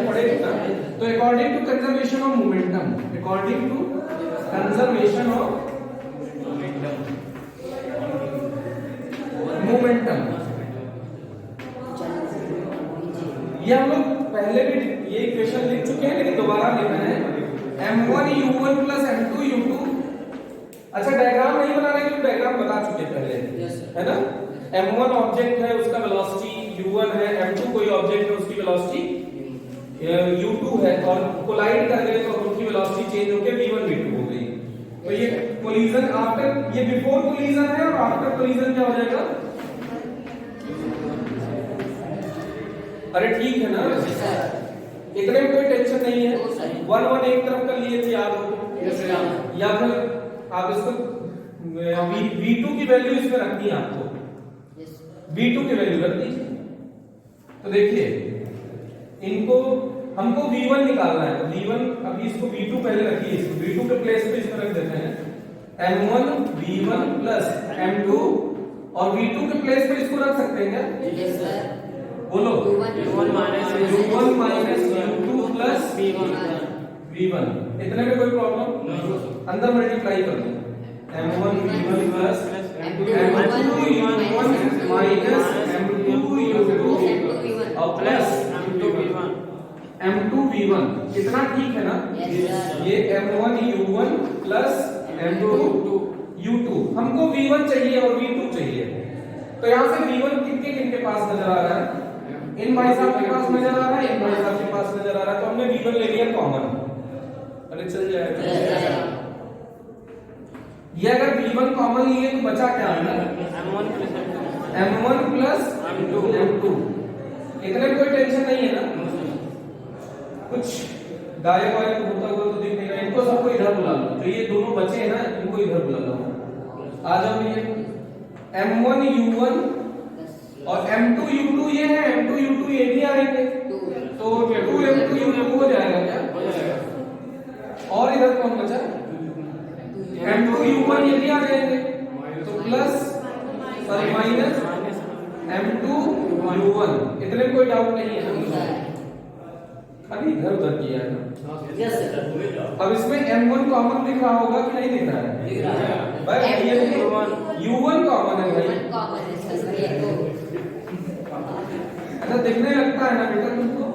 पढ़ेंगे ना। तो according to conservation of momentum, according to conservation of momentum, ये हम लोग पहले भी ये इक्वेशन लिख चुके हैं लेकिन दोबारा लिखना है। m1 u1 plus m2 u2। अच्छा डायग्राम नहीं बनाना है क्योंकि डायग्राम बता चुके पहले, है ना। m1 ऑब्जेक्ट है, उसका वेलोसिटी u1 है, m2 कोई ऑब्जेक्ट है, उसकी वेलोसिटी u2 है, और कोलाइड कर गए तो उनकी वेलोसिटी चेंज होकर v1 v2 हो गई। तो ये कोलिजन आफ्टर, ये बिफोर कोलिजन है और आफ्टर कोलिजन क्या हो जाएगा। अरे ठीक है ना, इतने में कोई टेंशन नहीं है। 1 1 एक तरफ कर लिए थे याद हो, या फिर आप इसको v2 की वैल्यू इसमें रखनी है आपको, v2 की वैल्यू रख दीजिए। तो देखिए इनको हमको v1 निकालना है, v1 अभी इसको v2 पहले रखिए, इसको v2 के प्लेस पे इसमें रख देते हैं m1 v1 प्लस m2, और v2 के प्लेस पे इसको रख सकते हैं क्या। बोलो u1 minus u2 plus v1, इतने में कोई प्रॉब्लम। अंदर मल्टीप्लाई कर दो, m1 v1 plus m2 u1 minus m2 u2 और प्लस m2 v1, इतना ठीक है ना। ये m1 u1 plus m2 u2, हमको v1 चाहिए और v2 चाहिए। तो यहाँ से v1 किनके पास नजर आ रहा है, इन भाई साहब के पास नजर आ रहा है, इन भाई साहब के पास नजर आ रहा है, तो हमने v1 ले लिया कॉमन। अरे चल जाएगा ये, अगर v1 कॉमन लिए तो बचा क्या है m1 प्लस m2। इतने कोई टेंशन नहीं है ना, कुछ गायब वायब होता हुआ तो दिख नहीं रहा। इनको सबको इधर बुला लो, तो ये दोनों बचे हैं ना, इनको इधर बुला लो। आ जाओ ये m1 u1 और m2 u2 ये है, m2 u2 ये भी आएंगे, तो 2 m2 u2 हो जाएगा क्या। और इधर कौन बचा, m2 u1 ये भी आ जाएंगे, तो plus sorry minus m2 u1। इतने कोई डाउट नहीं है, अभी इधर उधर किया है ना। अब इसमें m1 कॉमन दिख रहा होगा कि नहीं दिख रहा है भाई, ये u1 कॉमन है भाई, ऐसा दिखने लगता है ना बेटा तुमको।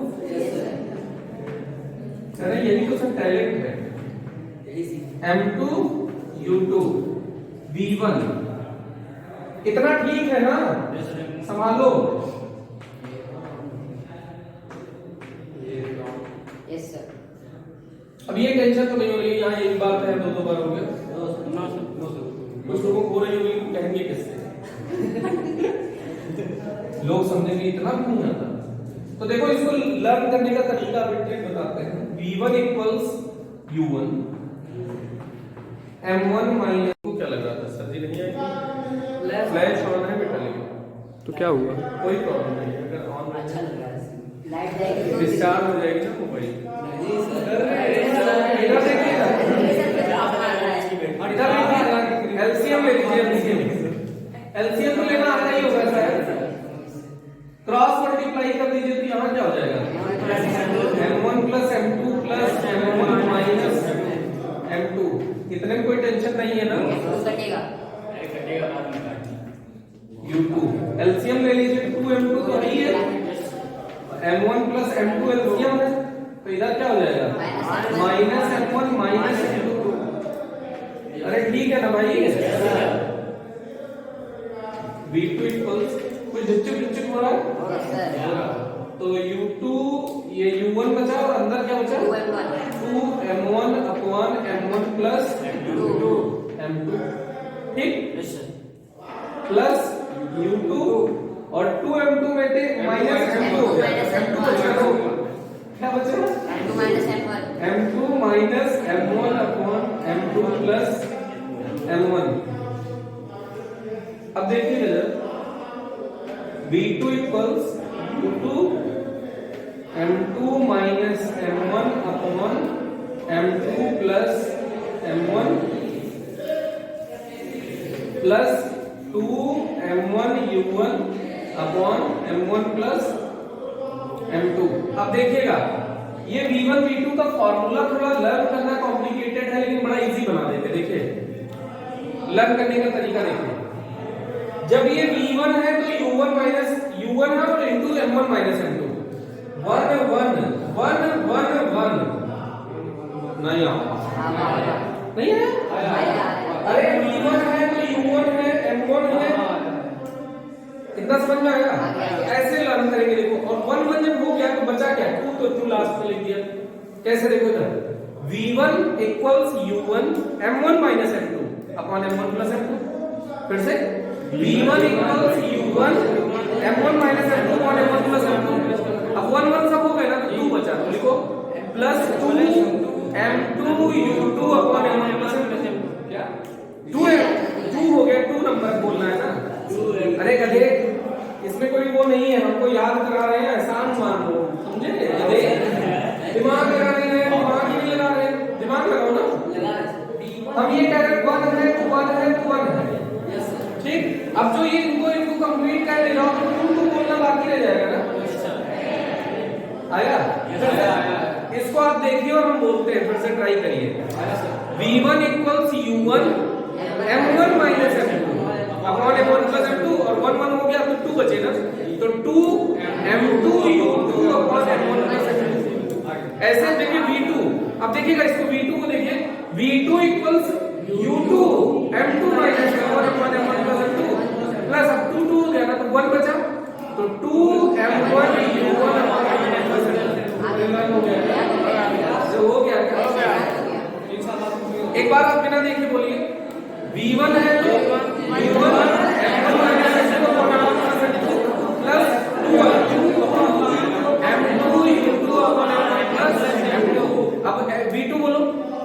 अरे ये भी तो सब टैलेंट है। m2 u2 v1, इतना ठीक है ना, संभालो। अब ये टेंशन तो नहीं हो रही, यहाँ एक बात है, दो बार हो गया, कुछ लोगों को हो रही होगी, कहेंगे किससे लोग समझेंगे इतना भी नहीं आता। तो देखो इसको लर्न करने का तरीका ट्रिक बताते हैं। v1 equals u1, m1 minus, क्या लग रहा था सर जी, नहीं है फ्लैश ऑन है बेटा, लेकिन तो क्या हुआ, कोई प्रॉब्लम नहीं है, अगर ऑन अच्छा लग रहा है, लाइट जाएगी डिस्चार्ज हो जाएगी ना मोबाइल। एलसीएम ले लीजिए, एलसीएम तो लेना आता ही होगा सर, क्रॉस मल्टीप्लाई कर दीजिए तो यहाँ क्या हो जाएगा, m1 plus m2 plus m1 minus m2। इतने में कोई टेंशन नहीं है ना, u2 एलसीएम ले लीजिए, 2m2 तो नहीं है, m1 प्लस m2 एलसीएम है, तो इधर क्या हो जाएगा माइनस m1 माइनस m2। अरे ठीक है ना भाई, v2 इक्वल्स, कुछ झुक हो रहा है, तो u2 ये u1 बचा और अंदर क्या बचा 2m1 upon m1 plus m2, ठीक, प्लस u2 और 2m2 में थे माइनस m2 हो गया, m2 बचा, क्या बचा m2 minus m1 upon m2 plus m1। अब देखिए इधर v2 equals u2 m2 minus m1 upon m2 plus m1 plus 2m1 u1 upon m1 plus m2। अब देखिएगा ये V1 V2 का फॉर्मूला थोड़ा लर्न करना कॉम्प्लिकेटेड है, लेकिन बड़ा इजी बना देते। देखिए लर्न करने का तरीका देखिए। जब ये V1 है तो U1 माइनस U1 है और इनटू M1 माइनस M2 1 1 1 1 1 नहीं नहीं है। अरे V1 है तो U1 है M1 है, इतना समझ में आएगा। ऐसे लर्न करेंगे देखो। और 1 1 जब हो गया तो बचा क्या 2, तो 2 लास्ट में लिख दिया। कैसे देखो इधर V1 equals U1 M1 minus M2 upon M1 plus M2। फिर से V1 equals U1 M1 minus M2 upon M1 plus M2। अब 1 1 सब हो गए ना तो 2 बचा, तो लिखो plus 2 M2 U2 upon M1 plus M2। क्या 2 हो गया, 2 नंबर बोलना है ना। अरे गधे इसमें कोई वो नहीं है, हमको याद करा रहे हैं, आसान मान लो, समझे? गधे दिमाग लगा रहे हैं, दिमाग ही नहीं लगा रहे हैं, दिमाग लगाओ ना। हम ये कह रहे हैं 1 है 1 है 1 है, ठीक। अब जो ये इनको कंप्लीट कर ले जाओ तो 2 बोलना बाकी रह जाएगा ना। आया? इसको आप देखिए और हम बोलते हैं, फिर से ट्राई करिए। V1 equals U1 M1 minus M2 upon M1 plus M2 और 1 1 हो गया तो 2 बचे ना, तो 2 M2 U2 upon M1 plus M2। ऐसे देखिए V2, अब देखिएगा इसको V2 को देखिए V2 equals U2 M2 minus M1 upon M1 plus M2 plus अब 2 2 हो गया ना तो 1 बचा, तो 2 M1 U1 upon M1 plus M2 हो गया। जो हो गया क्या? एक बार आप बिना देखे बोलिए V1 है तो U1 M1 minus M2 upon M1 plus M2 plus 2 M2 U2 upon M1 plus M2। अब V2 बोलो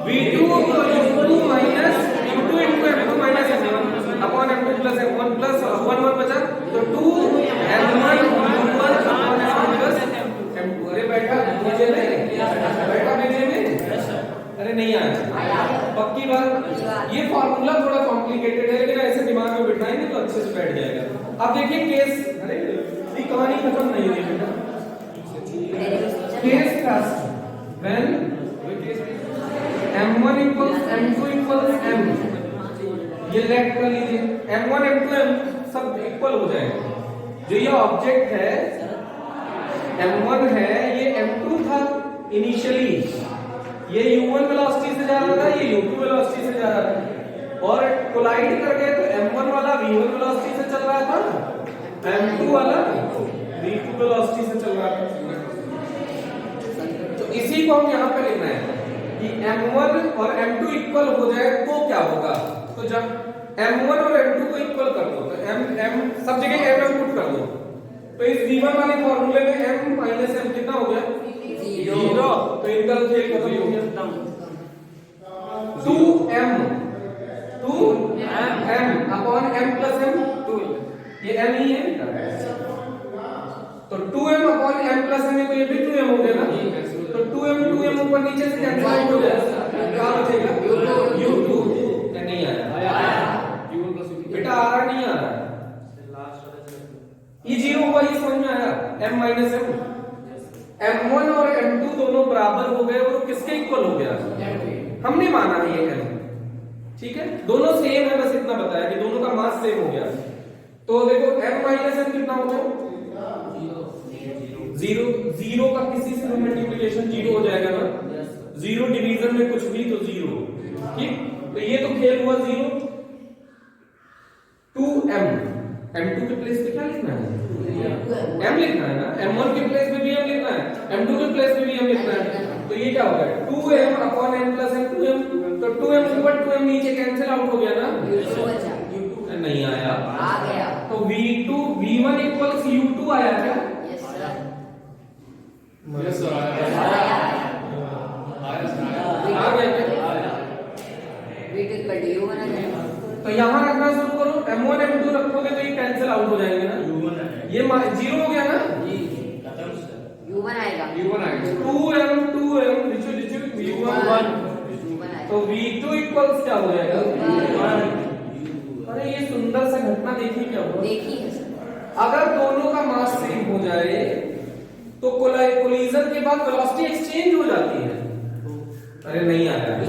V2 U2 minus U2 into M2 minus M1 upon M2 plus M1 plus 1 1 बचा, तो 2 M1 U1 upon M1 plus M2। अरे बैठा नीचे में, बैठा नीचे में। अरे नहीं आया, पक्की बात। ये फॉर्मूला थोड़ा कॉम्प्लिकेटेड है, लेकिन ऐसे दिमाग में बिठाएंगे तो अच्छे से बैठ जाएगा। अब देखिए केस, अरे ये कहानी खत्म नहीं हुई बेटा। Case first when M1 equals M2 equals M, ये लेट कर लीजिए। M1 M2 M सब इक्वल हो जाएगा। जो ये ऑब्जेक्ट है M1 है, ये M2 था इनिशियली, ये U1 वेलोसिटी से जा रहा था, ये U2 वेलोसिटी से जा रहा था, और कोलाइड कर गए तो M1 वाला V1 वेलोसिटी से चल रहा था, M2 वाला V2 वेलोसिटी से चल रहा था। तो इसी को हम यहाँ पे लिखना है कि M1 और M2 इक्वल हो जाए तो क्या होगा। तो जब M1 और M2 को इक्वल कर दो तो M सब जगह M पुट कर दो, तो इस V1 वाले फॉर्मूले में M माइनस M कितना हो गया 0, तो इनका खेल खत्म हो गया। 2M upon M plus M, ये M ही है, तो 2M upon M plus M, तो ये भी 2M हो गया ना, तो 2M ऊपर नीचे से कैंसिल आउट हो जाएगा, क्या बचेगा U2। नहीं आया बेटा, आ रहा नहीं आ रहा, ये 0 हुआ, ये समझ में आया। M माइनस M, M1 और M2 दोनों बराबर हो गए और किसके इक्वल हो गया, हमने माना है ये M, ठीक है। दोनों सेम है, बस इतना बताया कि दोनों का मास सेम हो गया। तो देखो M माइनस M कितना हो गया 0, 0 का किसी से मल्टीप्लिकेशन 0 हो जाएगा ना, 0 डिवीजन में कुछ भी तो 0, ठीक। तो ये तो खेल हुआ 0। 2M, M2 के प्लेस पे क्या लिखना है M लिखना है ना, M1 के प्लेस पे भी M लिखना है, M2 के प्लेस पे भी M लिखना है। तो ये क्या हो गया 2M upon M plus M 2M, तो 2M ऊपर 2M नीचे कैंसिल आउट हो गया ना, U2 नहीं आया, आ गया। तो V1 इक्वल्स U2 आया क्या? यस सर, आ गया क्या? तो यहाँ रखना शुरू करो, M1 M2 रखोगे तो ये कैंसिल आउट हो जाएंगे ना, ये 0 हो गया ना, U1 आएगा, 2M V1, तो V2 इक्वल्स क्या हो जाएगा? अरे ये सुंदर सा घटना देखिए क्या हुआ। देखिए अगर दोनों का मास सेम हो जाए तो कोलिजन के बाद वेलोसिटी एक्सचेंज हो जाती है। अरे नहीं आ रहा है।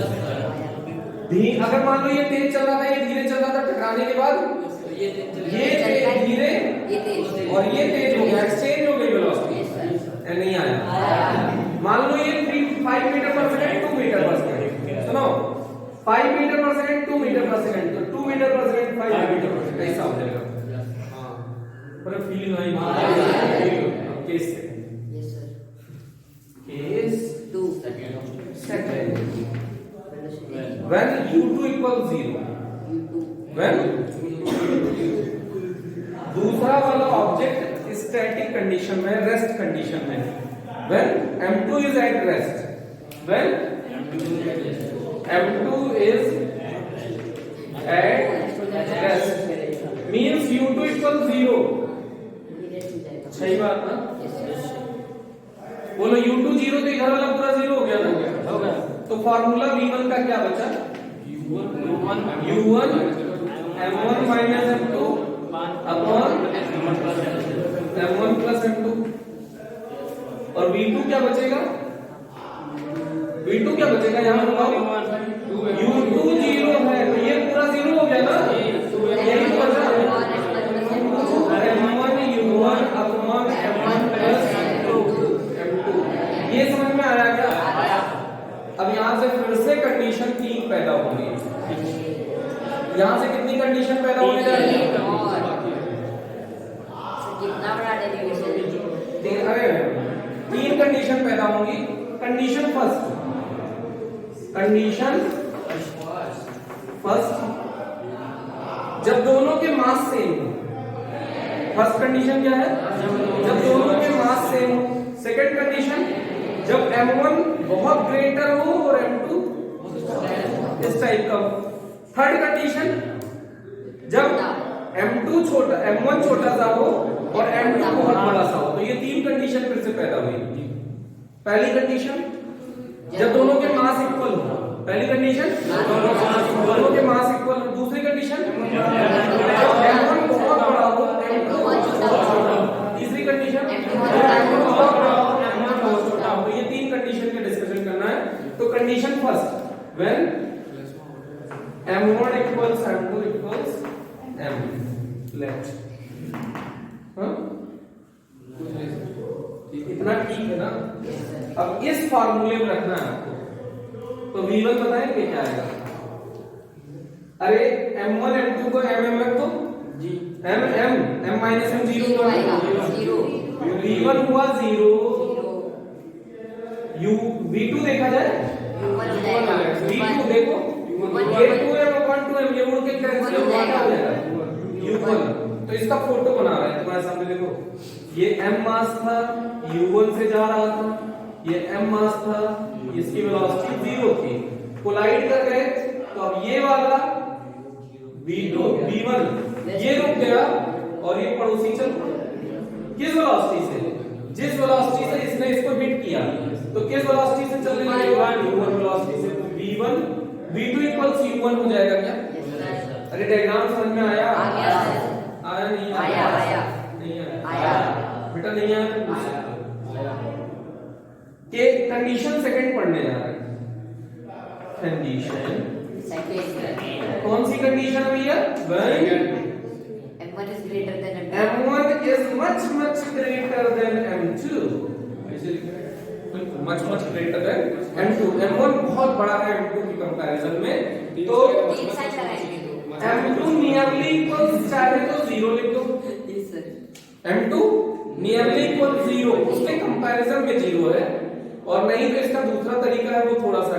अगर मान लो ये तेज चल रहा था, ये धीरे चल रहा था, टकराने के बाद ये धीरे और ये तेज हो गया, एक्सचेंज हो गई वेलोसिटी। नहीं आया। मान लो ये 5 मीटर पर सेकंड 2 मीटर पर सेकंड, सुनो 5 मीटर पर सेकंड 2 मीटर पर सेकंड, तो 2 मीटर पर सेकंड 5 मीटर पर सेकंड ऐसा हो जाएगा। हाँ पर फीलिंग आई अब case case 2 second when u2 equals 0, when दूसरा वाला ऑब्जेक्ट स्टैटिक कंडीशन में, रेस्ट कंडीशन में, when m2 is at rest, when m2 is at rest means u2 equals 0। सही बात ना? बोलो u2 0 तो इधर वाला पूरा 0 हो गया ना? हो गया। तो फार्मूला v1 का क्या बचा? u1 m1 minus m2 upon m1 plus m2, और v2 क्या बचेगा? v2 क्या बचेगा यहाँ बताओ? u2 0 है तो ये पूरा 0 हो गया ना? यही तो बचा m1 u1 upon m1 plus m2। ये समझ में आया क्या? अब यहां से फिर से कंडीशन 3 पैदा होगी। यहां से कितनी कंडीशन पैदा होने जा रही है? कितना बड़ा डेरिवेशन? अरे 3 कंडीशन पैदा होंगी। कंडीशन फर्स्ट जब दोनों के मास सेम हो। फर्स्ट कंडीशन क्या है? जब दोनों के मास सेम हो। सेकंड कंडीशन जब m1 बहुत ग्रेटर हो और m2 इस टाइप का हो। थर्ड कंडीशन जब m1 छोटा सा हो और m2 बहुत बड़ा सा हो। तो ये 3 कंडीशन फिर से पैदा हुई। पहली कंडीशन जब दोनों के मास इक्वल हो। पहली कंडीशन दोनों के मास इक्वल हो। दूसरी कंडीशन जब m1 बहुत बड़ा हो, m2 बहुत छोटा हो। तीसरी कंडीशन m1 बहुत बड़ा हो, m1 बहुत छोटा हो। तो ये 3 कंडीशन का डिस्कशन करना है। तो condition first when m1 equals m2 equals m, let इतना ठीक है ना? अब इस फार्मूले में रखना है आपको। तो v1 बताएंगे क्या आएगा? अरे m1 m2 को m तो जी m minus m 0 तो v1 हुआ 0, v2 देखा जाए v2 देखो ये 2m upon 2m ये उड़ के कैंसिल हो जाएगा u1। तो इसका फोटो बना रहा है तुम्हारे सामने। देखो ये m मास था, u1 से जा रहा था, ये m मास था, इसकी वेलोसिटी 0 थी, कोलाइड कर गए। तो अब ये वाला v1 ये रुक गया और ये पड़ोसी चल किस वेलोसिटी से? जिस वेलोसिटी से इसने इसको हिट किया। तो किस वेलोसिटी से चलने लगेगा? u1 वेलोसिटी से। v1 v2 इक्वल्स u1 हो जाएगा क्या? अरे डायग्राम समझ में आया? आया नहीं आया? नहीं आया बेटा, नहीं आया। के कंडीशन सेकंड पढ़ने जा रहे हैं। कंडीशन कौन सी कंडीशन भैया? m1 is greater than m2. m1 is much greater than m2, much greater than m2। m1 बहुत बड़ा है m2 की कंपैरिजन में। तो m2 नियरली इक्वल्स, चाहे तो 0 लिख दो। m2 नियरली इक्वल 0, उसके कंपैरिजन में 0 है। और नहीं तो इसका दूसरा तरीका है, वो थोड़ा सा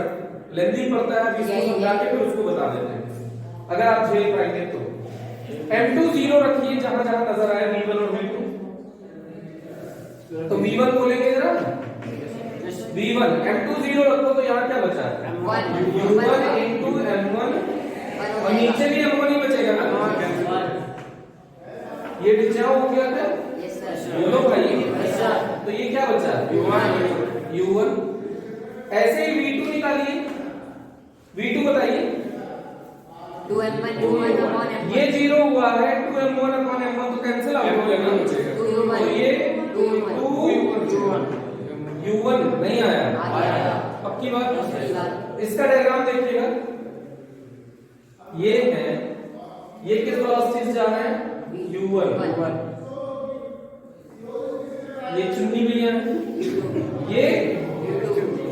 लेंथी पड़ता है, इसको समझा के फिर उसको बता देते हैं अगर आप झेल पाएंगे तो। m2 0 रखिए जहां जहां नजर आए v1 और v2। तो v1 बोलेंगे जरा, v1 m2 0 रखो तो यहाँ क्या बचा है? u1 into m1 और नीचे भी m1 ही बचेगा ना? ये डिस्चार्ज हो गया क्या? बोलो भाई। तो ये क्या बचा? u1। ऐसे ही v2 निकालिए। v2 बताइए। 2m1 upon m1 ये 0 हुआ है, 2m1 upon m1 तो कैंसिल आउट हो जाएगा। तो ये 2 u1 गया। पक्की बात। इसका डायग्राम देखिएगा, ये है, ये किस वेलोसिटी से जा रहा है? u1। ये चुन्नी भी है, ये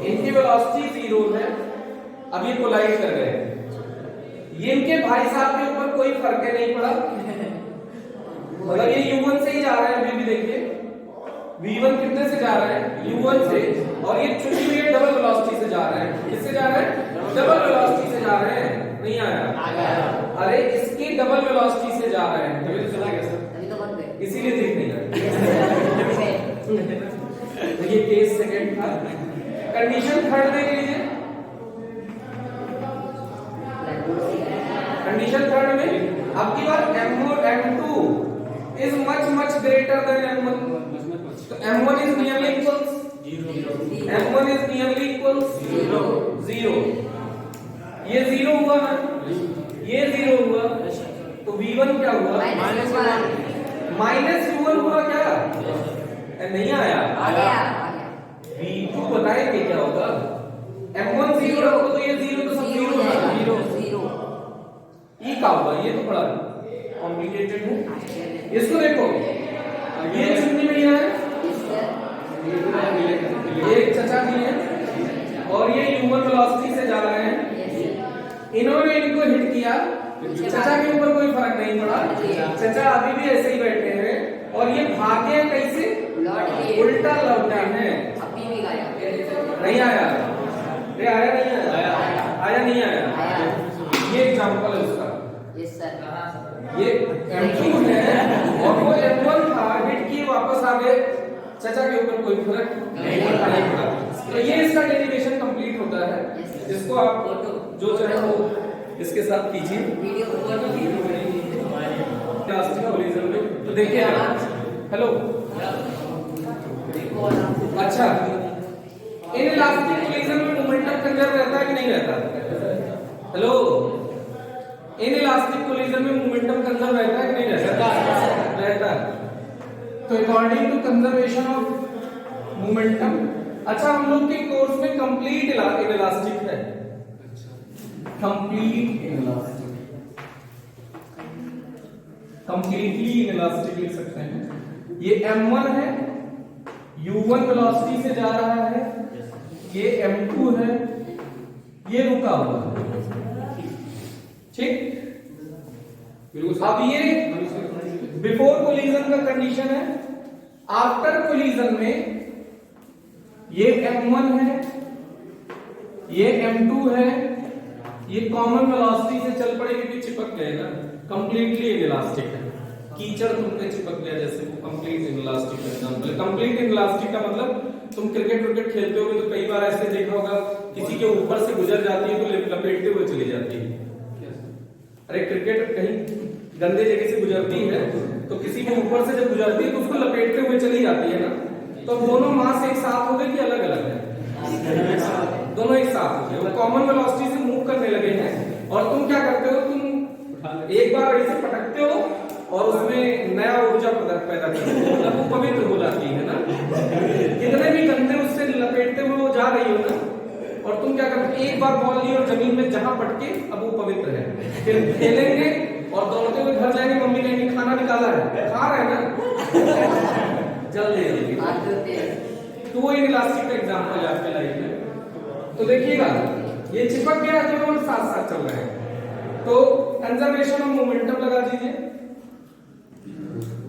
इनकी वेलोसिटी 0 है। अब ये कोलाइड कर रहे हैं, ये इनके भाई साहब के ऊपर कोई फर्क नहीं पड़ा, मतलब ये u1 से ही जा रहा है। अभी भी देखिए v1 कितने से जा रहा है? u1 से, और ये चुनी हुई डबल वेलोसिटी से जा रहा है। किससे जा रहा है? डबल वेलोसिटी से जा रहे हैं। नहीं आया? अरे इसकी डबल वेलोसिटी से जा रहे हैं, तभी तो चला गया सर, इसीलिए देख नहीं रहा। तो ये केस सेकंड था। कंडीशन थर्ड देख लीजिए। कंडीशन थर्ड में अब की बार m2 is much greater than m1, तो m1 is nearly equals 0। ये 0 हुआ ना, ये 0 हुआ, तो v1 क्या हुआ? माइनस u1 हुआ क्या? नहीं आया? v2 बताएंगे क्या होगा? m1 0 होगा तो ये 0 तो सब 0 है। ये क्या होगा? ये तो बड़ा कॉम्प्लिकेटेड है। इसको देखो, ये चुन्नी में है, एक चचा जी है, और ये u1 वेलोसिटी से जा रहे हैं। इन्होंने इनको हिट किया, चचा के ऊपर कोई फर्क नहीं पड़ा, चचा अभी भी ऐसे ही बैठे हैं, और ये भागे हैं कैसे? उल्टा लौटे हैं। नहीं आया? ये आया नहीं आया? आया नहीं आया? ये एग्जांपल है उसका। ये m2 है और वो m1 था, हिट किए वापस आ गए, चचा के ऊपर कोई फर्क नहीं पड़ा। तो ये इसका डेरिवेशन कंप्लीट होता है। इसको आप जो चाहे वो इसके साथ कीजिए। इलास्टिक कोलिजन में तो देखिए, हेलो, अच्छा, इन इलास्टिक कोलिजन में मोमेंटम कंजर्व रहता है कि नहीं रहता? हेलो, इन इलास्टिक कोलिजन में मोमेंटम कंजर्व रहता है कि नहीं रहता? रहता है। तो according to conservation of momentum, अच्छा, हम लोग के कोर्स में कंप्लीट इलास्टिक है, कंप्लीट इलास्टिक, कंप्लीटली इलास्टिक लिख सकते हैं। ये m1 है, u1 वेलोसिटी से जा रहा है, ये m2 है, ये रुका हुआ है, ठीक। अब ये बिफोर कोलिजन का कंडीशन है। आफ्टर कोलिजन में ये m1 है, ये m2 है, ये कॉमन वेलोसिटी से चल पड़े क्योंकि चिपक गए ना, कंप्लीटली इनइलास्टिक है। कीचड़ तुम पे चिपक गया जैसे, वो कंप्लीट इनइलास्टिक का एग्जांपल है। कंप्लीट इनइलास्टिक का मतलब, तुम क्रिकेट खेलते होगे तो कई बार ऐसे देखा होगा, किसी के ऊपर से गुजर जाती है तो लपेटते हुए चली जाती है। अरे क्रिकेट कहीं गंदे जगह से गुजरती है तो किसी के ऊपर से जब गुजरती है तो उसको लपेटते हुए चली जाती है ना, तो दोनों मास एक साथ हो गए कि अलग अलग है? दोनों एक साथ हो गए, कॉमन वेलोसिटी से मूव करने लगे हैं। और तुम क्या करते हो? तुम एक बार ऐसे पटकते हो और उसमें नया ऊर्जा पैदा करते हो, मतलब वो पवित्र हो जाती है ना। कितने भी गंदे उससे लपेटते हुए वो जा रही हो ना, और तुम क्या करते? एक बार बॉल ली और जमीन में जहां पटके, अब वो पवित्र है। फिर खेलेंगे और दौड़ते हुए घर जाएंगे, मम्मी कहेंगे खाना निकाला है, खा रहे हैं ना, जल्दी। तो वो इनइलास्टिक का एग्जांपल है आपके लाइफ में। तो देखिएगा, ये चिपक गया है दोनों साथ साथ चल रहे हैं। तो कंजर्वेशन ऑफ मोमेंटम लगा दीजिए।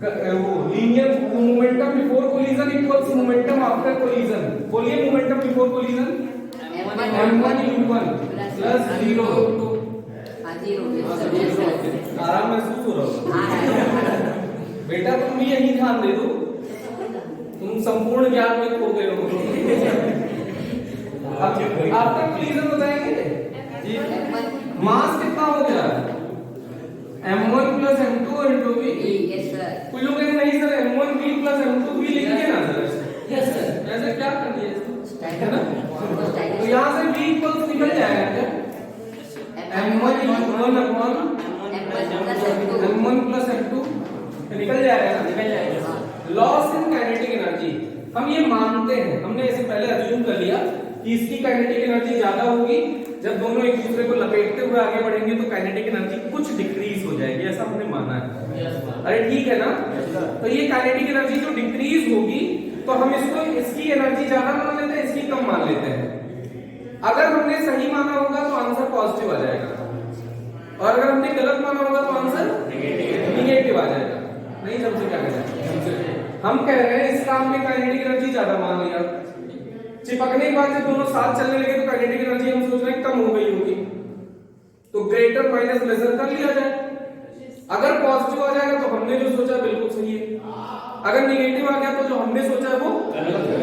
वो linear momentum before collision equals momentum after collision. बोलिए momentum before collision m1 u1 plus 0। आराम महसूस हो रहा है बेटा, तुम भी यही ध्यान दे दो, तुम संपूर्ण ज्ञान में खो गए हो। आपका कोलिजन बताएंगे जी, मास कितना हो गया? m1 plus m2 into v। कुछ लोग कहेंगे नहीं sir, m1 v plus m2 v लिखिए ना सर। यस सर, ऐसे क्या कर दिए है ना? तो यहाँ से v इक्वल्स निकल जाएगा क्या? m1 u1 upon m1 plus m2 निकल जाएगा ना? निकल जाएगा। लॉस इन काइनेटिक एनर्जी हम ये मानते हैं, हमने इसे पहले अज्यूम कर लिया कि इसकी काइनेटिक एनर्जी ज्यादा होगी, जब दोनों एक दूसरे को लपेटते हुए आगे बढ़ेंगे तो काइनेटिक एनर्जी कुछ डिक्रीज हो जाएगी, ऐसा हमने माना है। अरे ठीक है ना? तो ये काइनेटिक एनर्जी जो डिक्रीज होगी तो हम इसको इसकी एनर्जी ज्यादा मान लेते हैं, इसकी कम मान लेते हैं। अगर हमने सही माना होगा तो आंसर पॉजिटिव आ जाएगा, और अगर हमने गलत माना होगा तो आंसर निगेटिव आ जाएगा। नहीं समझे क्या कह रहे हैं? हम कह रहे हैं इसका हमने काइनेटिक एनर्जी ज्यादा मान लिया, चिपकने के बाद जब दोनों साथ चलने लगे तो काइनेटिक एनर्जी हम सोच रहे हैं कम हो गई होगी, तो ग्रेटर माइनस लेसर कर लिया जाए। अगर पॉजिटिव आ जाएगा तो हमने जो सोचा बिल्कुल सही है, अगर निगेटिव आ गया तो जो हमने सोचा वो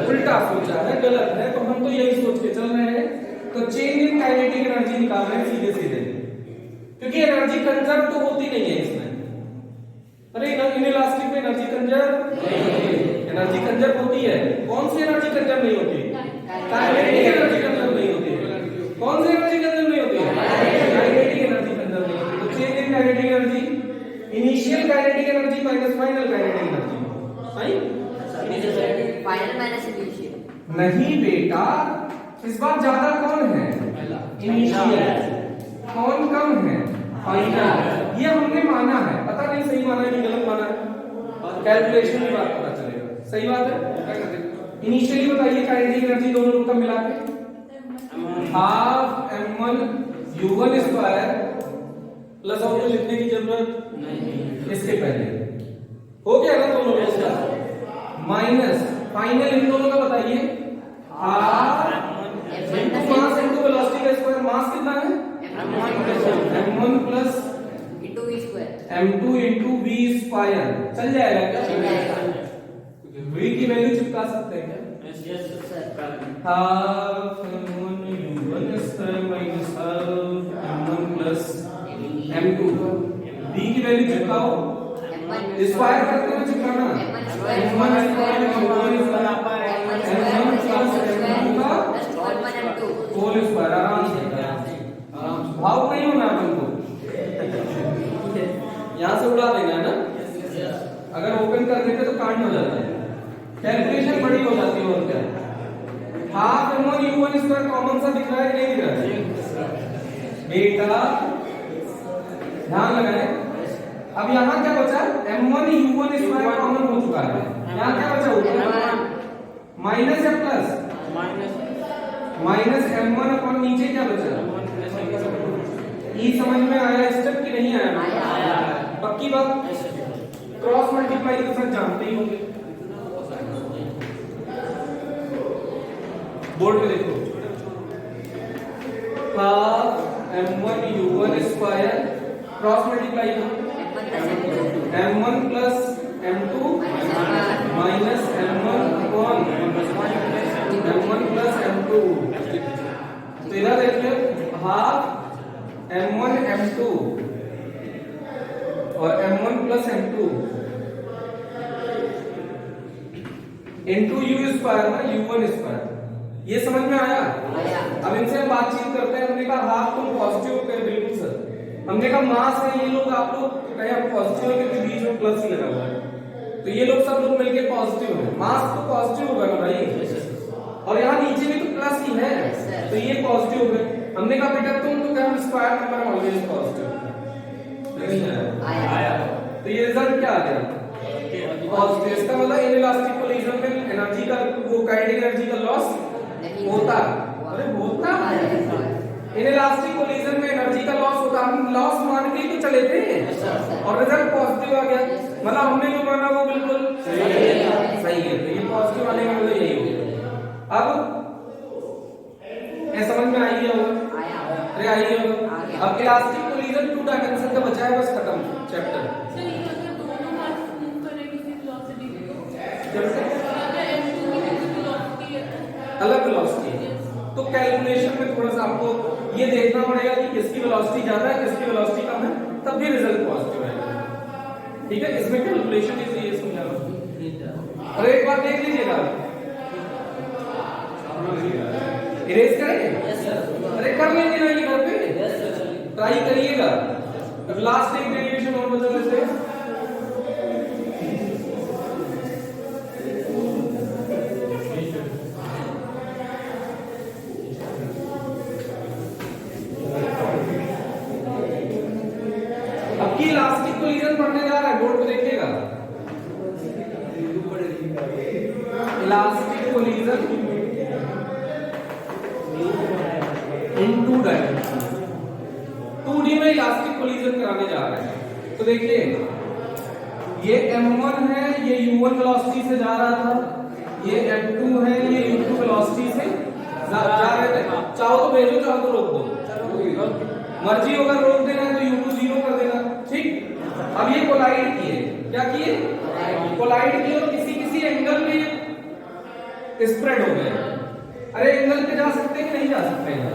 उल्टा सोचा है, गलत है। तो हम तो यही सोच के चल रहे हैं, तो चेंज इन काइनेटिक एनर्जी निकाल रहे हैं सीधे सीधे, क्योंकि एनर्जी कंजर्व तो होती नहीं है इसमें। अरे इनइलास्टिक में एनर्जी कंजर्व एनर्जी कंजर्व होती है। कौन सी एनर्जी कंजर्व नहीं होती? काइनेटिक एनर्जी कंजर्व नहीं होती है। कौन सी एनर्जी कंजर्व नहीं होती है? काइनेटिक एनर्जी कंजर्व नहीं होती। तो change in kinetic energy, initial kinetic energy minus final kinetic energy, सही? फाइनल माइनस इनिशियल नहीं बेटा, इस बार ज्यादा कौन है? इनिशियल। कौन कम है? फाइनल। ये हमने माना है, पता नहीं सही माना है कि गलत माना है, कैलकुलेशन की बात पता चलेगा। सही बात है। इनिशियली बताइए काइनेटिक एनर्जी दोनों रूप का मिला के half m1 u1 square plus और कुछ लिखने की जरूरत नहीं, इसके पहले हो गया ना दोनों रूप का, माइनस फाइनल इन दोनों का बताइए हाफ मास इनटू वेलोसिटी का स्क्वायर। मास कितना है? m1 plus into v square m2 into v square. चल जाएगा क्या? चल जाएगा। v की वैल्यू चिपका सकते हैं क्या? Yes sir. Half m1 u1 square minus half m1 plus m2। v की वैल्यू चिपकाओ, स्क्वायर करते हुए चिपकाना। m1 square u1 square m1 plus m2 का होल स्क्वायर। आराम से भाव नहीं होना तुमको, यहां से उड़ा देना है ना। अगर ओपन कर देते तो कांड हो जाता है, कैलकुलेशन बड़ी हो जाती है। और क्या half m1 u1 square common सा दिख रहा है कि नहीं दिख रहा है बेटा? ध्यान लगाएं। अब यहाँ क्या बचा? m1 u1 स्क्वायर कॉमन हो चुका है। यहाँ क्या बचा? ऊपर माइनस या प्लस? माइनस m1 अपॉन नीचे क्या बचा? ई समझ में आया स्टेप की नहीं आया? पक्की बात। क्रॉस मल्टीप्लाई के साथ जानते ही होंगे, बोर्ड पे देखो। Half m1 u1 square cross multiply m1 plus m2 minus m1 upon m1 plus m2। तो इधर देखिए हाफ m1 m2 और m1 plus m2 into u square ना u1 स्क्वायर। ये समझ में आया? अब इनसे हम बातचीत करते हैं। हमने कहा हाफ तुम पॉजिटिव हो गए, बिल्कुल सर। हमने कहा मास है, ये लोग आप लोग कहे हम पॉजिटिव है क्योंकि बीच में प्लस ही लगा हुआ है, तो ये लोग सब लोग मिलके पॉजिटिव है। मास तो पॉजिटिव होगा ना भाई, और यहाँ नीचे भी तो प्लस ही है, तो ये पॉजिटिव हो गए। हमने कहा बेटा तुम तो कह स्क्वायर नंबर ऑलवेज पॉजिटिव आया, तो ये रिजल्ट क्या आ गया? पॉजिटिव। इसका मतलब इनइलास्टिक कोलिजन में एनर्जी का वो काइनेटिक एनर्जी का लॉस होता। अरे होता इनइलास्टिक कोलिजन में एनर्जी का लॉस होता। हम लॉस मान के तो चले थे और रिजल्ट पॉजिटिव आ गया, मतलब हमने जो माना वो बिल्कुल सही है। तो ये पॉजिटिव आने का मतलब यही हो गया। अब समझ में आई होगा? अरे आई होगा। अब इलास्टिक कोलिजन 2 डायमेंशन का बचा है, बस खत्म चैप्टर। अलग वेलोसिटी है, तो कैलकुलेशन में थोड़ा सा आपको ये देखना पड़ेगा कि किसकी वेलोसिटी ज्यादा है किसकी वेलोसिटी कम है, तब भी रिजल्ट पॉजिटिव आएगा। ठीक है, इसमें कैलकुलेशन इसलिए समझा रहा। और एक बात देख लीजिएगा, इरेज करें? अरे कर लेंगे ना ये घर पे, ट्राई करिएगा। लास्ट एक डेरिवेशन और बचा लेते हैं। Elastic collision in two dimension, 2D में इलास्टिक कोलिजन कराने जा रहे हैं। तो देखिए ये m1 है, ये u1 वेलोसिटी से जा रहा था, ये m2 है, ये u2 वेलोसिटी से जा रहे थे। चाहो तो भेजो, चाहो तो रोक दो, मर्जी होगा रोक देना है तो u2 0 कर देना, ठीक। अब ये कोलाइड किए, क्या किए, कोलाइड किए और किसी किसी एंगल में स्प्रेड हो गए। अरे एंगल पे जा सकते हैं कि नहीं जा सकते हैं?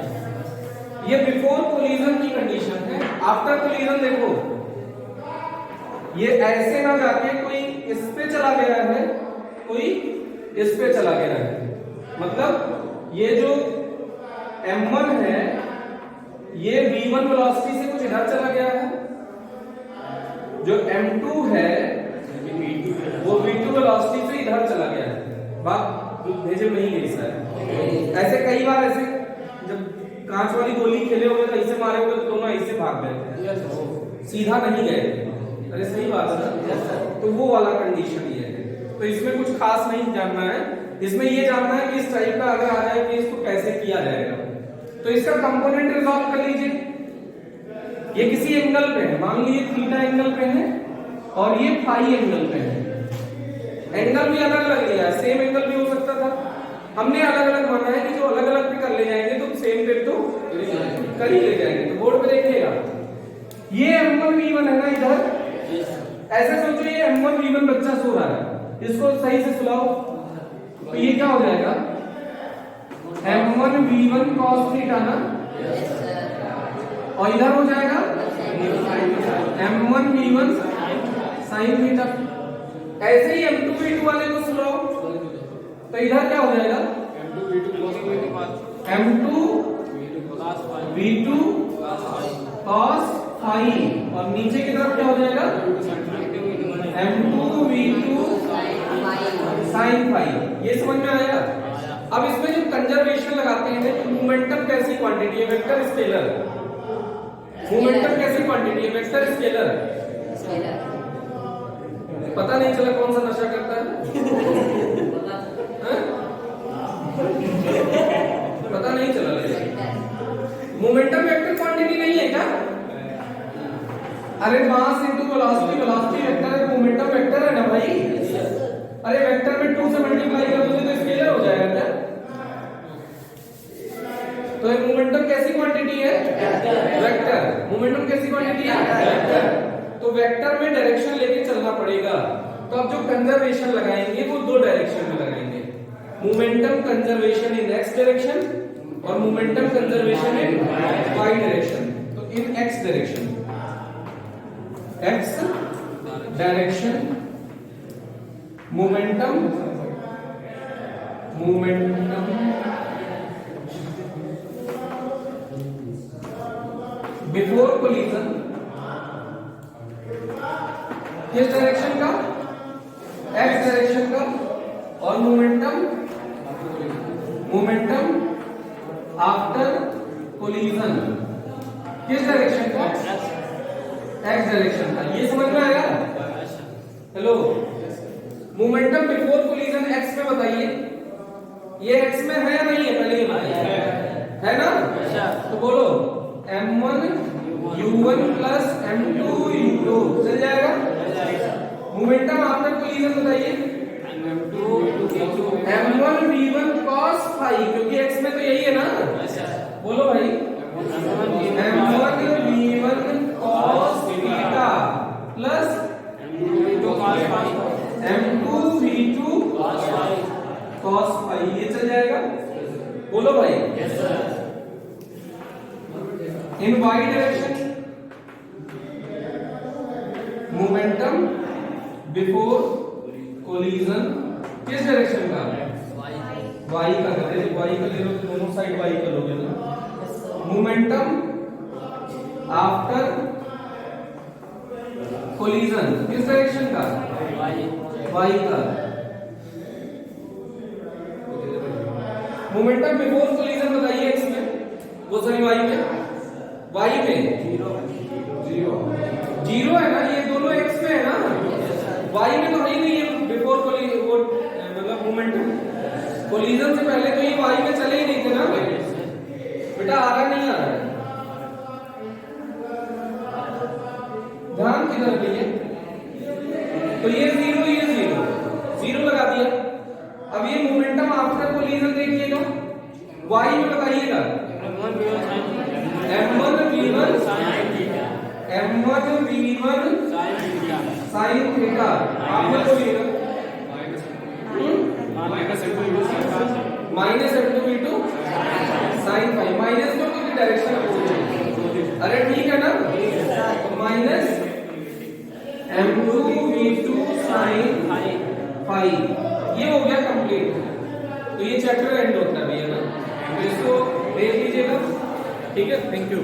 ये बिफोर कोलिजन की कंडीशन है। आफ्टर कोलिजन देखो, ये ऐसे ना जाके कोई इस पे चला गया है, कोई इस पे चला गया है, मतलब ये जो m1 है ये v1 वेलोसिटी से कुछ इधर चला गया है, जो m2 है वो v2 वेलोसिटी से इधर चला गया है। बात भेजे नहीं गई सर। ऐसे कई बार ऐसे जब कांच वाली गोली खेले होगे तो ऐसे मारे होगे तो दोनों ऐसे भाग गए, सीधा नहीं गए। अरे सही बात है ना, तो वो वाला कंडीशन ये है। तो इसमें कुछ खास नहीं जानना है, इसमें ये जानना है कि इस टाइप का अगर आ जाए कि इसको कैसे किया जाएगा। तो इसका कंपोनेंट रिजॉल्व कर लीजिए। ये किसी एंगल पे है, मान लीजिए थीटा एंगल पे है और ये फाई एंगल पे है। एंगल भी अलग अलग लिया है, सेम एंगल भी हो सकता था, हमने अलग अलग माना है कि जो अलग अलग पे कर ले जाएंगे तो सेम पे तो कर ही ले जाएंगे। तो बोर्ड पे देखिएगा ये m1 v1 है ना, इधर ऐसे सोचो ये m1 v1 बच्चा सो रहा है, इसको सही से सुलाओ तो ये क्या हो जाएगा, m1 v1 cos थीटा ना, और इधर हो जाएगा m1 v1 sin थीटा। ऐसे ही m2 v2 वाले को सुलाओ तो इधर क्या हो जाएगा, m2 v2 cos फाई, और नीचे की तरफ क्या हो जाएगा m2 v2 sin फाई। ये समझ में आएगा। अब इसमें जो कंजर्वेशन लगाते हैं कि मोमेंटम कैसी क्वांटिटी है, वेक्टर स्केलर, मोमेंटम कैसी क्वांटिटी है, वेक्टर स्केलर। पता नहीं चला कौन सा नशा करता है पता नहीं चला, मोमेंटम वेक्टर क्वांटिटी नहीं है क्या? अरे mass into velocity, velocity vector है, मोमेंटम वेक्टर है ना भाई। अरे वेक्टर में 2 से मल्टीप्लाई कर दोगे तो स्केलर हो जाएगा क्या? तो ये मोमेंटम कैसी क्वांटिटी है, वेक्टर। मोमेंटम कैसी क्वांटिटी है, वेक्टर। तो वेक्टर में डायरेक्शन लेके चलना पड़ेगा। तो अब जो कंजर्वेशन लगाएंगे वो 2 डायरेक्शन में लगाएंगे, momentum conservation in x direction और momentum conservation in y direction. तो इन x direction, x direction momentum before collision, किस डायरेक्शन का, x डायरेक्शन का, और मोमेंटम आफ्टर कोलिजन किस डायरेक्शन का, x डायरेक्शन का। ये समझ में आया? Hello, momentum before collision x में बताइए, ये x में है या नहीं है, पहले ये बताइए, है ना? तो बोलो m1 u1 plus m2 u2 चल जाएगा। मोमेंटम आफ्टर कोलिजन बताइए, m1 v1 cos फाई, क्योंकि x में तो यही है ना, बोलो भाई m1 v1 cos theta plus m2 v2 cos phi, ये चल जाएगा। बोलो भाई in y direction momentum before collision किस डायरेक्शन का, y का। y का ले लो, दोनों साइड y का लोगे ना। मोमेंटम आफ्टर कोलिजन किस डायरेक्शन का, y का। मोमेंटम बिफोर कोलिजन बताइए x में, वो सॉरी y में, y में जीरो है ना, ये दोनों x में है ना, y में तो है ही नहीं है बिफोर कोलिजन, वो मोमेंटम कोलिजन से पहले तो ये वाई में चले ही नहीं थे ना बेटा, आ रहा नहीं आ रहा है, ध्यान किधर है? तो ये जीरो, ये जीरो, जीरो लगा दिया। अब ये मोमेंटम आफ्टर कोलिजन देखिएगा, वाई में बताइएगा m1 v1 sin थीटा, आप लोग बोलिएगा minus m2 v2 sin phi, minus को किसी डायरेक्शन में, अरे ठीक है ना, minus m2 v2 sin phi, ये हो गया कंप्लीट। तो ये चैप्टर एंड होता है भैया ना, तो इसको देख लीजिएगा, ठीक है, थैंक यू।